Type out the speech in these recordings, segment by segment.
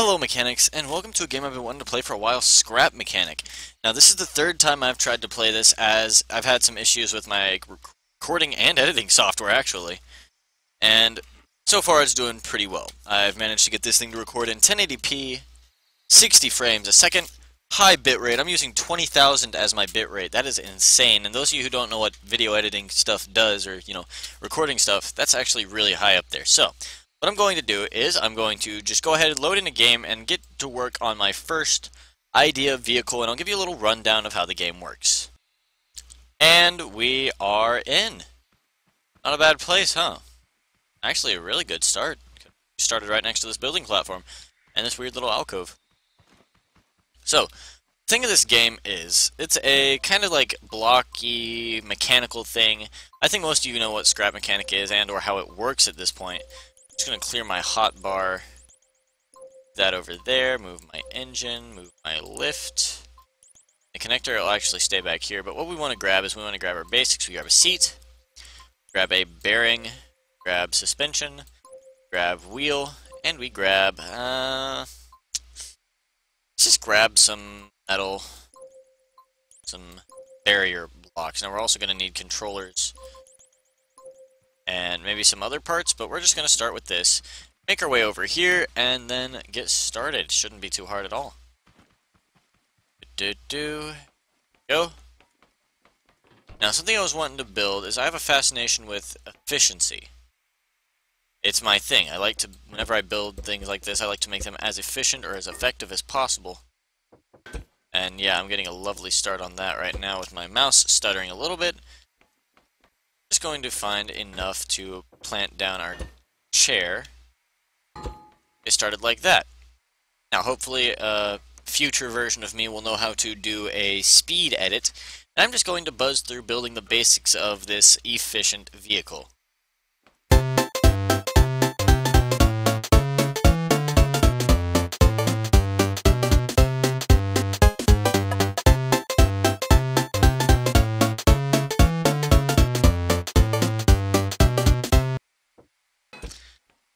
Hello mechanics, and welcome to a game I've been wanting to play for a while, Scrap Mechanic. Now this is the third time I've tried to play this, as I've had some issues with my recording and editing software actually. And so far it's doing pretty well. I've managed to get this thing to record in 1080p, 60 frames a second, high bitrate. I'm using 20,000 as my bitrate. That is insane. And those of you who don't know what video editing stuff does, or recording stuff, that's actually really high up there. So what I'm going to do is I'm going to just go ahead and load in a game and get to work on my first idea vehicle, and I'll give you a little rundown of how the game works. And we are in. Not a bad place, huh? Actually a really good start. We started right next to this building platform and this weird little alcove. So, the thing of this game is, it's a kind of like blocky mechanical thing. I think most of you know what Scrap Mechanic is and or how it works at this point. Just gonna clear my hotbar, that over there, move my engine, move my lift. The connector will actually stay back here, but what we want to grab is we want to grab our basics. We grab a seat, grab a bearing, grab suspension, grab wheel, and we grab, let's just grab some metal, some barrier blocks. Now we're also going to need controllers and maybe some other parts, but we're just going to start with this, make our way over here, and then get started. Shouldn't be too hard at all. Go. Now, something I was wanting to build is I have a fascination with efficiency. It's my thing. I like to, whenever I build things like this, I like to make them as efficient or as effective as possible. And yeah, I'm getting a lovely start on that right now with my mouse stuttering a little bit. Just going to find enough to plant down our chair. It started like that. Now hopefully a future version of me will know how to do a speed edit, and I'm just going to buzz through building the basics of this efficient vehicle.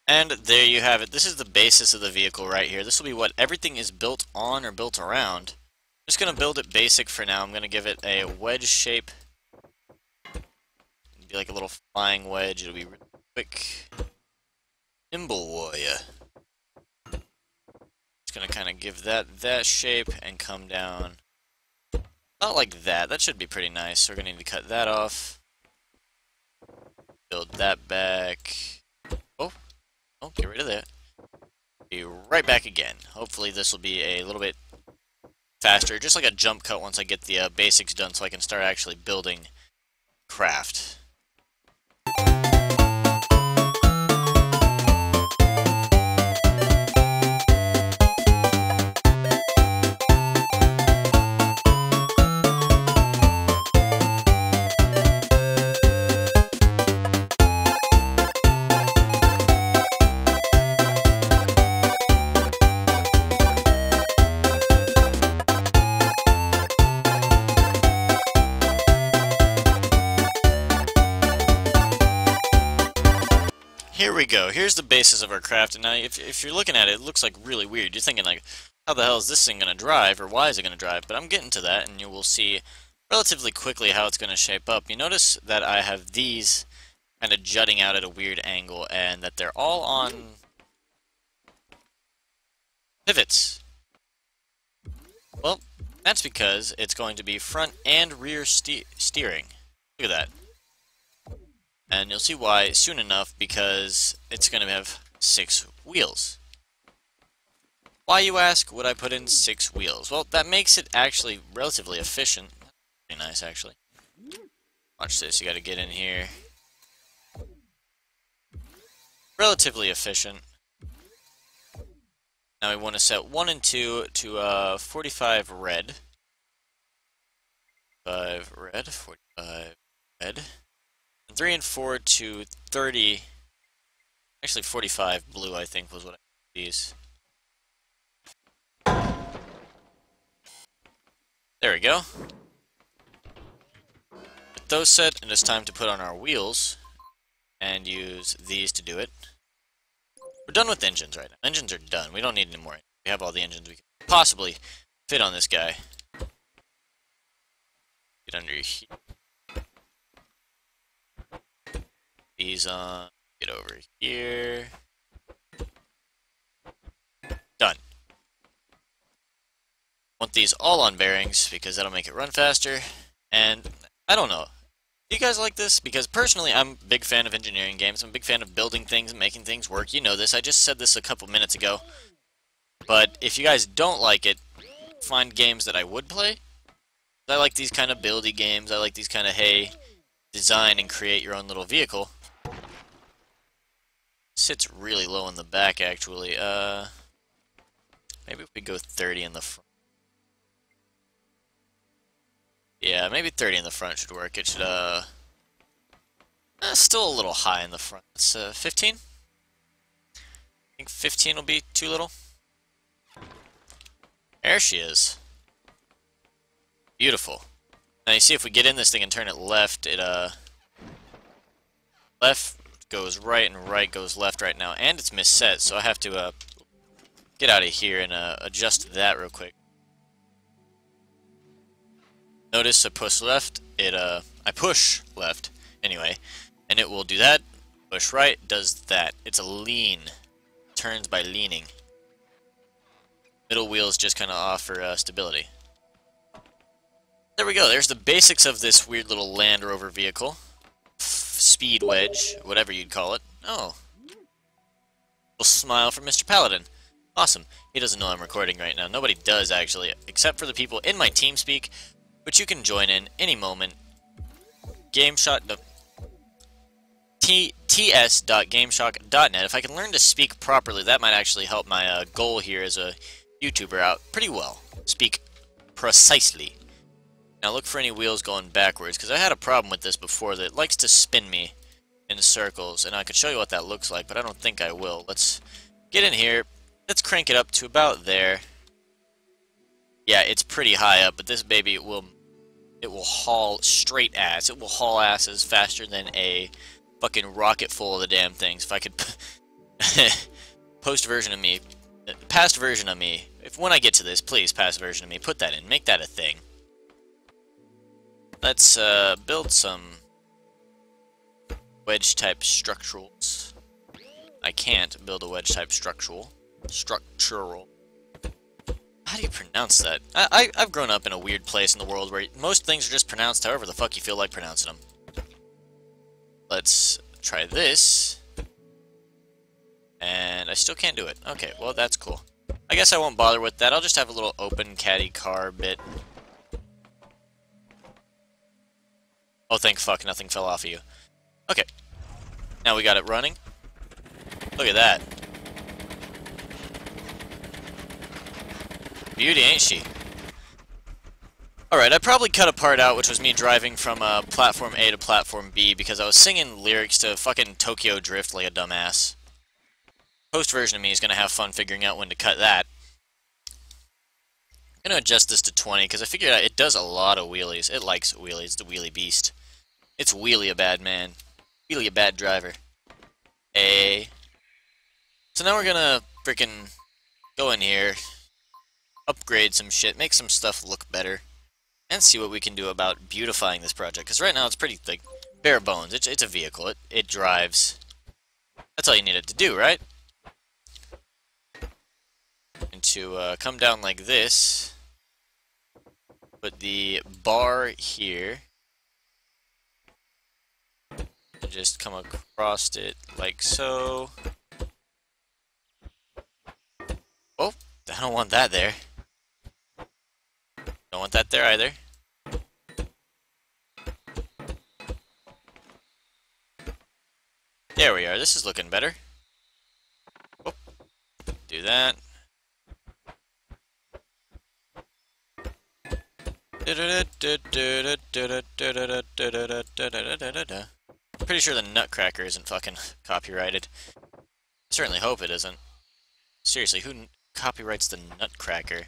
And there you have it. This is the basis of the vehicle right here. This will be what everything is built on or built around. I'm just going to build it basic for now. I'm going to give it a wedge shape. It'll be like a little flying wedge. It'll be really quick. Nimble warrior. Just going to kind of give that shape and come down. Not like that. That should be pretty nice. So we're going to need to cut that off. Build that back. Oh, get rid of that. Be right back again. Hopefully this will be a little bit faster, just like a jump cut once I get the basics done so I can start actually building craft. Here we go. Here's the basis of our craft, and now if you're looking at it, it looks like really weird. You're thinking like, how the hell is this thing going to drive, or why is it going to drive? But I'm getting to that, and you will see relatively quickly how it's going to shape up. You notice that I have these kind of jutting out at a weird angle, and that they're all on pivots. Well, that's because it's going to be front and rear steering. Look at that. And you'll see why soon enough, because it's going to have 6 wheels. Why, you ask, would I put in 6 wheels? Well, that makes it actually relatively efficient. Pretty nice, actually. Watch this, you got to get in here. Relatively efficient. Now we want to set 1 and 2 to 45 red. 5 red, 45 red. 3 and 4 to 30, actually 45 blue, I think, was what I used. There we go. With those set, and it's time to put on our wheels, and use these to do it. We're done with engines right now. Engines are done. We don't need any more. We have all the engines we can possibly fit on this guy. Get under here. These on. Get over here. Done. Want these all on bearings because that'll make it run faster. And I don't know. Do you guys like this? Because personally, I'm a big fan of engineering games. I'm a big fan of building things and making things work. You know this. I just said this a couple minutes ago. But if you guys don't like it, find games that I would play. I like these kind of buildy games. I like these kind of, hey, design and create your own little vehicle. Sits really low in the back, actually. Maybe if we go 30 in the front. Yeah, maybe 30 in the front should work. It should, still a little high in the front. It's, 15? I think 15 will be too little. There she is. Beautiful. Now you see if we get in this thing and turn it left, it, left goes right and right goes left right now. And it's misset, so I have to, get out of here and, adjust that real quick. Notice I push left, I push left, anyway, and it will do that. Push right, does that. It's a lean. Turns by leaning. Middle wheels just kind of offer stability. There we go, there's the basics of this weird little Land Rover vehicle. Speed wedge, whatever you'd call it. Oh. Little smile from Mr. Paladin. Awesome. He doesn't know I'm recording right now. Nobody does, actually, except for the people in my TeamSpeak, which you can join in any moment. ts.gameshock.net. If I can learn to speak properly, that might actually help my goal here as a YouTuber out pretty well. Speak precisely. Now look for any wheels going backwards, because I had a problem with this before that it likes to spin me in circles, and I could show you what that looks like, but I don't think I will. Let's get in here. Let's crank it up to about there. Yeah, it's pretty high up, but this baby will haul straight ass. It will haul asses faster than a fucking rocket full of the damn things. If I could past version of me, when I get to this, please, past version of me, put that in, make that a thing. Let's build some wedge type structurals. I can't build a wedge type structural. How do you pronounce that? I've grown up in a weird place in the world where most things are just pronounced however the fuck you feel like pronouncing them. Let's try this. And I still can't do it. Okay, well that's cool. I guess I won't bother with that. I'll just have a little open caddy car bit. Oh, thank fuck, nothing fell off of you. Okay. Now we got it running. Look at that. Beauty, ain't she? Alright, I probably cut a part out, which was me driving from platform A to platform B, because I was singing lyrics to fucking Tokyo Drift like a dumbass. Post version of me is going to have fun figuring out when to cut that. I'm going to adjust this to 20, because I figured out it does a lot of wheelies. It likes wheelies, the wheelie beast. It's wheelie a bad man. Wheelie a bad driver. So now we're going to freaking go in here, upgrade some shit, make some stuff look better, and see what we can do about beautifying this project. Because right now it's pretty, like, bare bones. It's a vehicle. It drives. That's all you need it to do, right? And to come down like this, put the bar here, and just come across it like so. Oh, I don't want that there. Don't want that there either. There we are. This is looking better. Oh, do that. Pretty sure the Nutcracker isn't fucking copyrighted. I certainly hope it isn't. Seriously, who copyrights the Nutcracker?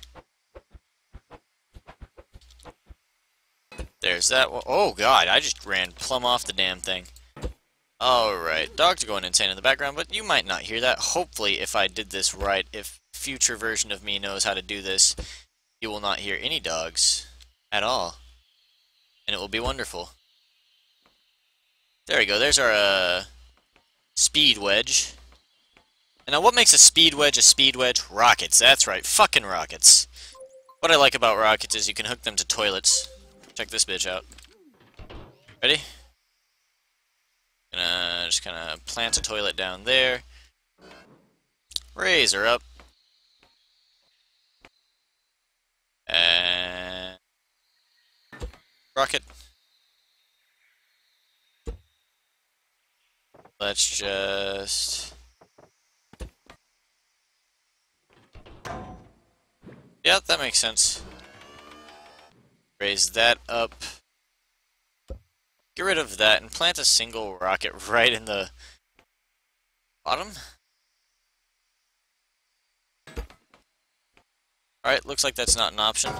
There's that one. Oh god, I just ran plumb off the damn thing. Alright, dogs are going insane in the background, but you might not hear that. Hopefully, if I did this right, if future version of me knows how to do this, you will not hear any dogs at all. And it will be wonderful. There we go, there's our speed wedge. And now what makes a speed wedge a speed wedge? Rockets, that's right, fucking rockets. What I like about rockets is you can hook them to toilets. Check this bitch out. Ready? Gonna just kinda plant a toilet down there. Raise her up. And rocket. Let's just... Yeah, that makes sense. Raise that up. Get rid of that and plant a single rocket right in the bottom. Alright, looks like that's not an option.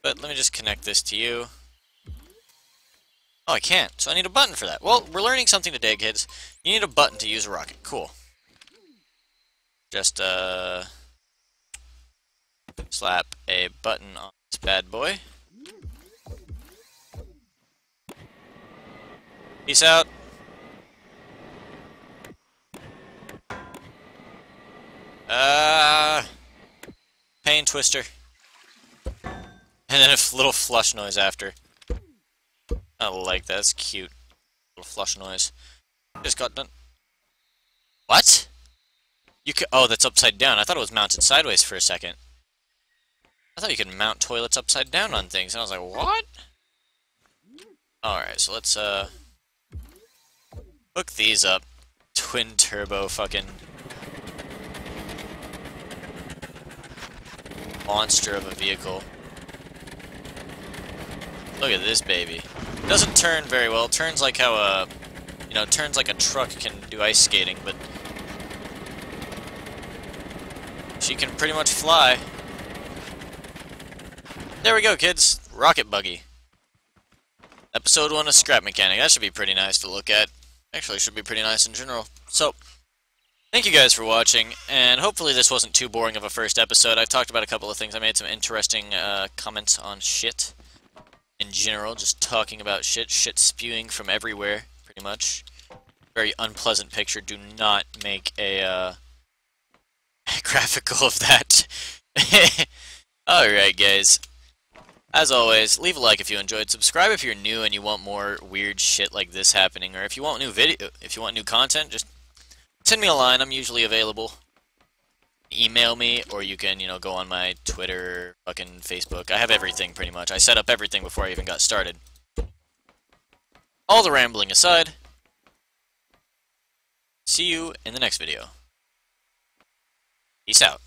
But let me just connect this to you. Oh, I can't, so I need a button for that. Well, we're learning something today, kids. You need a button to use a rocket. Cool. Just, slap a button on this bad boy. Peace out. Pain twister. And then a little flush noise after. I like that, that's cute. Little flush noise. Just got done. What? You could, oh, that's upside down. I thought it was mounted sideways for a second. I thought you could mount toilets upside down on things, and I was like, what? Alright, so let's, hook these up. Twin turbo fucking monster of a vehicle. Look at this baby. Doesn't turn very well. Turns like how a, you know, turns like a truck can do ice skating, but she can pretty much fly. There we go, kids. Rocket buggy. Episode 1 of Scrap Mechanic. That should be pretty nice to look at. Actually, should be pretty nice in general. So, thank you guys for watching, and hopefully this wasn't too boring of a first episode. I've talked about a couple of things. I made some interesting comments on shit. In general, just talking about shit spewing from everywhere, pretty much. Very unpleasant picture. Do not make a graphical of that. Alright, guys. As always, leave a like if you enjoyed. Subscribe if you're new and you want more weird shit like this happening, or if you want new content, just send me a line. I'm usually available. Email me, or you can, you know, go on my Twitter, fucking Facebook. I have everything, pretty much. I set up everything before I even got started. All the rambling aside, see you in the next video. Peace out.